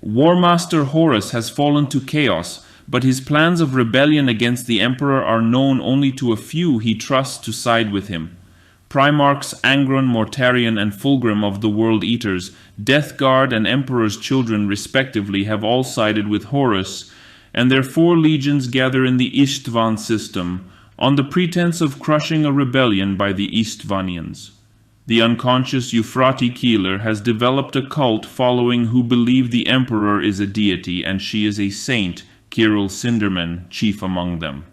Warmaster Horus has fallen to chaos, but his plans of rebellion against the Emperor are known only to a few he trusts to side with him. Primarchs Angron, Mortarion, and Fulgrim of the World Eaters, Death Guard, and Emperor's children respectively have all sided with Horus, and their 4 legions gather in the Istvan system, on the pretense of crushing a rebellion by the Istvanians. The unconscious Euphrates Keeler has developed a cult following who believe the Emperor is a deity and she is a saint, Kirill Sinderman, chief among them.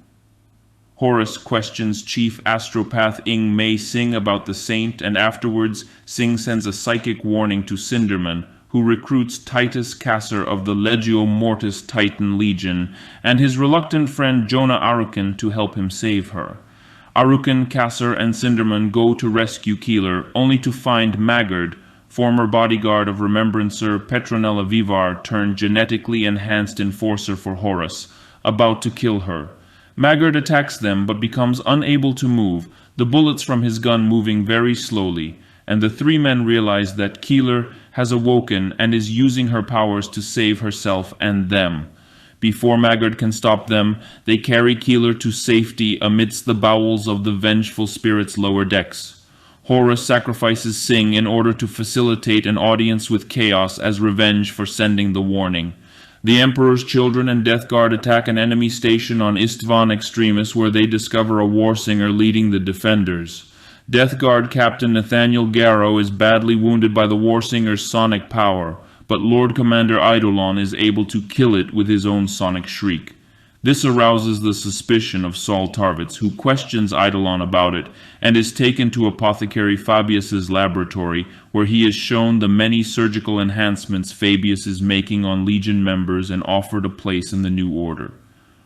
Horus questions Chief Astropath Ing Mei Sing about the saint, and afterwards Sing sends a psychic warning to Sinderman, who recruits Titus Casser of the Legio Mortis Titan Legion, and his reluctant friend Jonah Arukin to help him save her. Arukin, Casser, and Sinderman go to rescue Keeler, only to find Maggard, former bodyguard of Remembrancer Petronella Vivar turned genetically enhanced enforcer for Horus, about to kill her. Maggard attacks them but becomes unable to move, the bullets from his gun moving very slowly, and the 3 men realize that Keeler has awoken and is using her powers to save herself and them. Before Maggard can stop them, they carry Keeler to safety amidst the bowels of the vengeful spirit's lower decks. Horus sacrifices Sing in order to facilitate an audience with Chaos as revenge for sending the warning. The Emperor's children and Death Guard attack an enemy station on Istvan Extremis, where they discover a warsinger leading the defenders. Death Guard Captain Nathaniel Garrow is badly wounded by the warsinger's sonic power, but Lord Commander Eidolon is able to kill it with his own sonic shriek. This arouses the suspicion of Saul Tarvitz, who questions Eidolon about it, and is taken to Apothecary Fabius's laboratory, where he is shown the many surgical enhancements Fabius is making on Legion members and offered a place in the new order.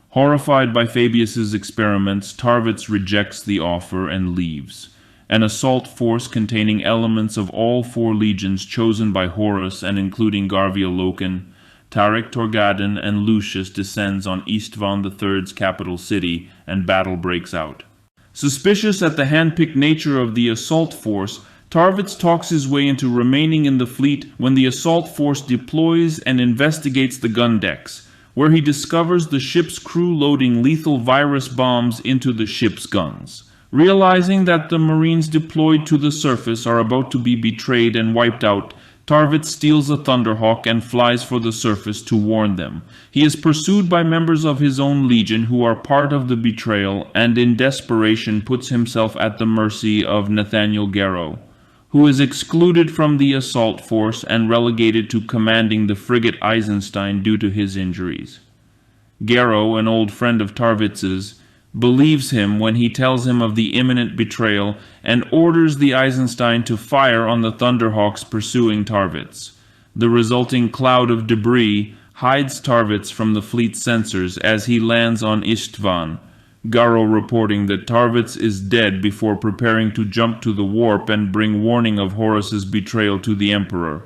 Horrified by Fabius's experiments, Tarvitz rejects the offer and leaves. An assault force containing elements of all 4 legions chosen by Horus and including Garvia Loken, Tarek Torgadon, and Lucius descends on Istvan III's capital city, and battle breaks out. Suspicious at the hand-picked nature of the assault force, Tarvitz talks his way into remaining in the fleet when the assault force deploys and investigates the gun decks, where he discovers the ship's crew loading lethal virus bombs into the ship's guns. Realizing that the Marines deployed to the surface are about to be betrayed and wiped out, Tarvitz steals a Thunderhawk and flies for the surface to warn them. He is pursued by members of his own legion who are part of the betrayal, and in desperation puts himself at the mercy of Nathaniel Garrow, who is excluded from the assault force and relegated to commanding the frigate Eisenstein due to his injuries. Garrow, an old friend of Tarvitz's, believes him when he tells him of the imminent betrayal and orders the Eisenstein to fire on the Thunderhawks pursuing Tarvitz. The resulting cloud of debris hides Tarvitz from the fleet's sensors as he lands on Istvan, Garrow reporting that Tarvitz is dead before preparing to jump to the warp and bring warning of Horus's betrayal to the Emperor.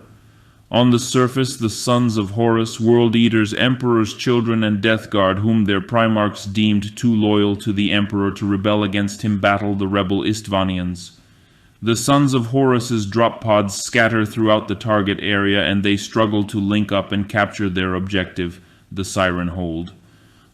On the surface, the sons of Horus, World Eaters, Emperor's children, and Death Guard, whom their primarchs deemed too loyal to the Emperor to rebel against him, battle the rebel Istvanians. The sons of Horus's drop pods scatter throughout the target area, and they struggle to link up and capture their objective, the Siren Hold.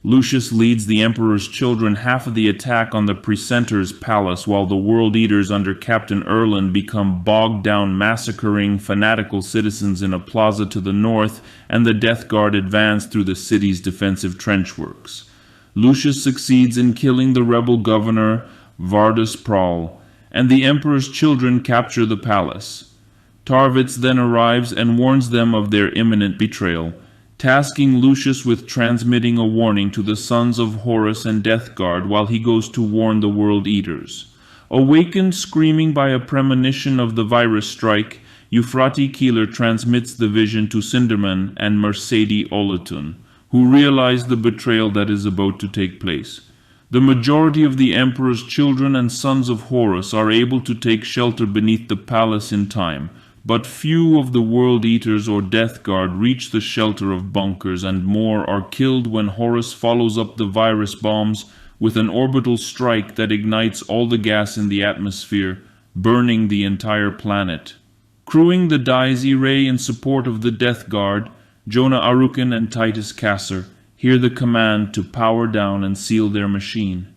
Lucius leads the Emperor's children half of the attack on the Precentor's palace, while the World Eaters under Captain Erland become bogged down massacring fanatical citizens in a plaza to the north, and the Death Guard advance through the city's defensive trenchworks. Lucius succeeds in killing the rebel governor, Vardus Prahl, and the Emperor's children capture the palace. Tarvitz then arrives and warns them of their imminent betrayal, tasking Lucius with transmitting a warning to the sons of Horus and Death Guard while he goes to warn the World Eaters. Awakened screaming by a premonition of the virus strike, Euphrates Keeler transmits the vision to Sinderman and Mercedes Olutun, who realize the betrayal that is about to take place. The majority of the Emperor's children and sons of Horus are able to take shelter beneath the palace in time, but few of the World Eaters or Death Guard reach the shelter of bunkers, and more are killed when Horus follows up the virus bombs with an orbital strike that ignites all the gas in the atmosphere, burning the entire planet. Crewing the Daisy Ray in support of the Death Guard, Jonah Arukin and Titus Kasser hear the command to power down and seal their machine,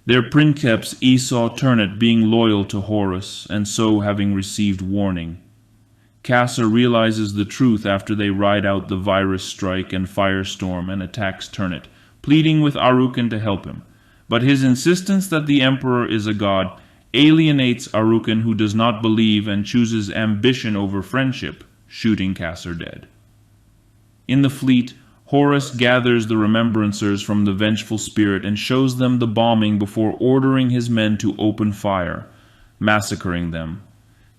their princeps Esau Turnit being loyal to Horus, and so having received warning. Kasser realizes the truth after they ride out the virus strike and firestorm and attacks Turnit, pleading with Arukin to help him. But his insistence that the Emperor is a god alienates Arukin, who does not believe and chooses ambition over friendship, shooting Kasser dead. In the fleet, Horus gathers the remembrancers from the vengeful spirit and shows them the bombing before ordering his men to open fire, massacring them.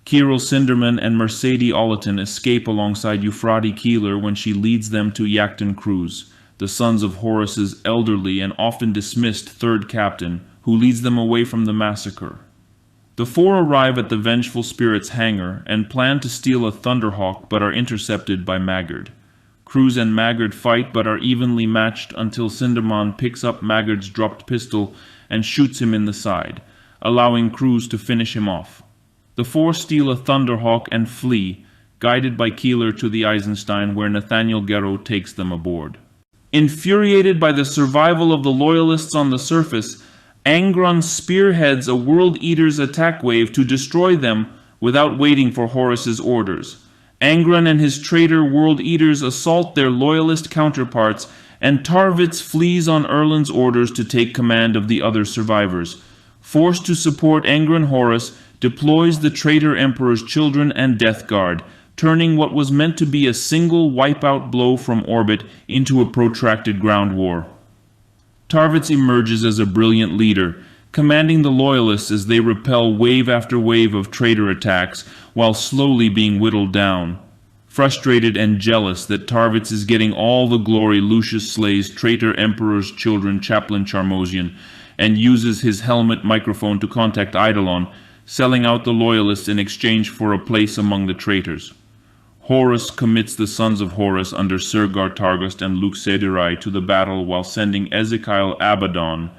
Kirill Sinderman and Mercedes Olatin escape alongside Euphrates Keeler when she leads them to Yaktan Cruz, the sons of Horus's elderly and often dismissed third captain, who leads them away from the massacre. The four arrive at the vengeful spirit's hangar and plan to steal a Thunderhawk but are intercepted by Maggard. Cruz and Maggard fight but are evenly matched until Sinderman picks up Maggard's dropped pistol and shoots him in the side, allowing Cruz to finish him off. The four steal a Thunderhawk and flee, guided by Keeler to the Eisenstein, where Nathaniel Guerrero takes them aboard. Infuriated by the survival of the Loyalists on the surface, Angron spearheads a World Eater's attack wave to destroy them without waiting for Horus's orders. Angron and his traitor World Eaters assault their Loyalist counterparts, and Tarvitz flees on Erlin's orders to take command of the other survivors. Forced to support Angron, Horus deploys the traitor Emperor's children and Death Guard, turning what was meant to be a single wipeout blow from orbit into a protracted ground war. Tarvitz emerges as a brilliant leader, commanding the Loyalists as they repel wave after wave of traitor attacks while slowly being whittled down. Frustrated and jealous that Tarvitz is getting all the glory, Lucius slays traitor Emperor's children Chaplain Charmosian and uses his helmet microphone to contact Eidolon, selling out the Loyalists in exchange for a place among the traitors. Horus commits the sons of Horus under Sergar Targust and Luxedirai to the battle while sending Ezekiel Abaddon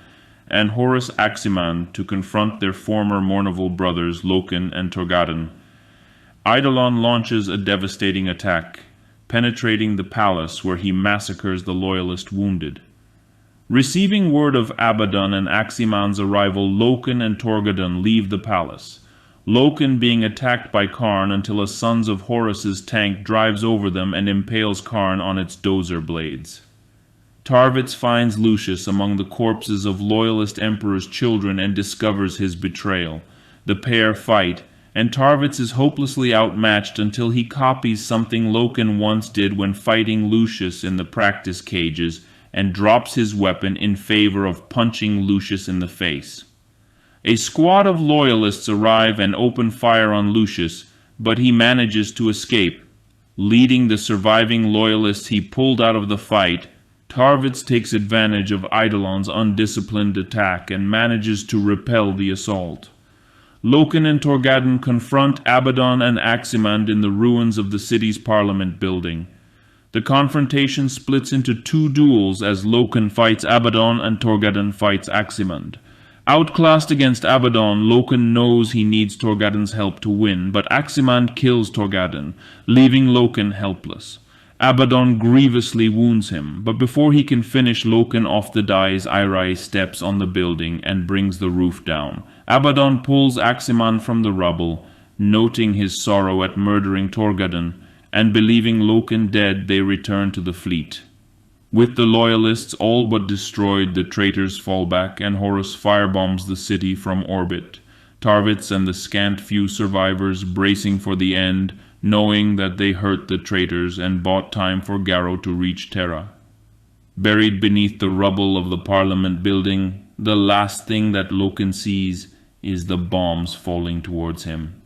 and Horus Aximan to confront their former Mournival brothers Loken and Torgadan. Eidolon launches a devastating attack, penetrating the palace where he massacres the Loyalist wounded. Receiving word of Abaddon and Aximan's arrival, Loken and Torgadan leave the palace, Loken being attacked by Karn until a Sons of Horus's tank drives over them and impales Karn on its dozer blades. Tarvitz finds Lucius among the corpses of Loyalist Emperor's children and discovers his betrayal. The pair fight, and Tarvitz is hopelessly outmatched until he copies something Loken once did when fighting Lucius in the practice cages, and drops his weapon in favor of punching Lucius in the face. A squad of Loyalists arrive and open fire on Lucius, but he manages to escape. Leading the surviving Loyalists he pulled out of the fight, Tarvitz takes advantage of Eidolon's undisciplined attack and manages to repel the assault. Loken and Torgadan confront Abaddon and Aximand in the ruins of the city's parliament building. The confrontation splits into two duels as Loken fights Abaddon and Torgadan fights Aximand. Outclassed against Abaddon, Loken knows he needs Torgadan's help to win, but Aximand kills Torgadan, leaving Loken helpless. Abaddon grievously wounds him, but before he can finish Loken off the dais, Irai steps on the building and brings the roof down. Abaddon pulls Aximand from the rubble, noting his sorrow at murdering Torgadan, and believing Loken dead, they return to the fleet. With the Loyalists all but destroyed, the traitors fall back, and Horus firebombs the city from orbit. Tarvitz and the scant few survivors bracing for the end, knowing that they hurt the traitors and bought time for Garrow to reach Terra. Buried beneath the rubble of the Parliament building, the last thing that Loken sees is the bombs falling towards him.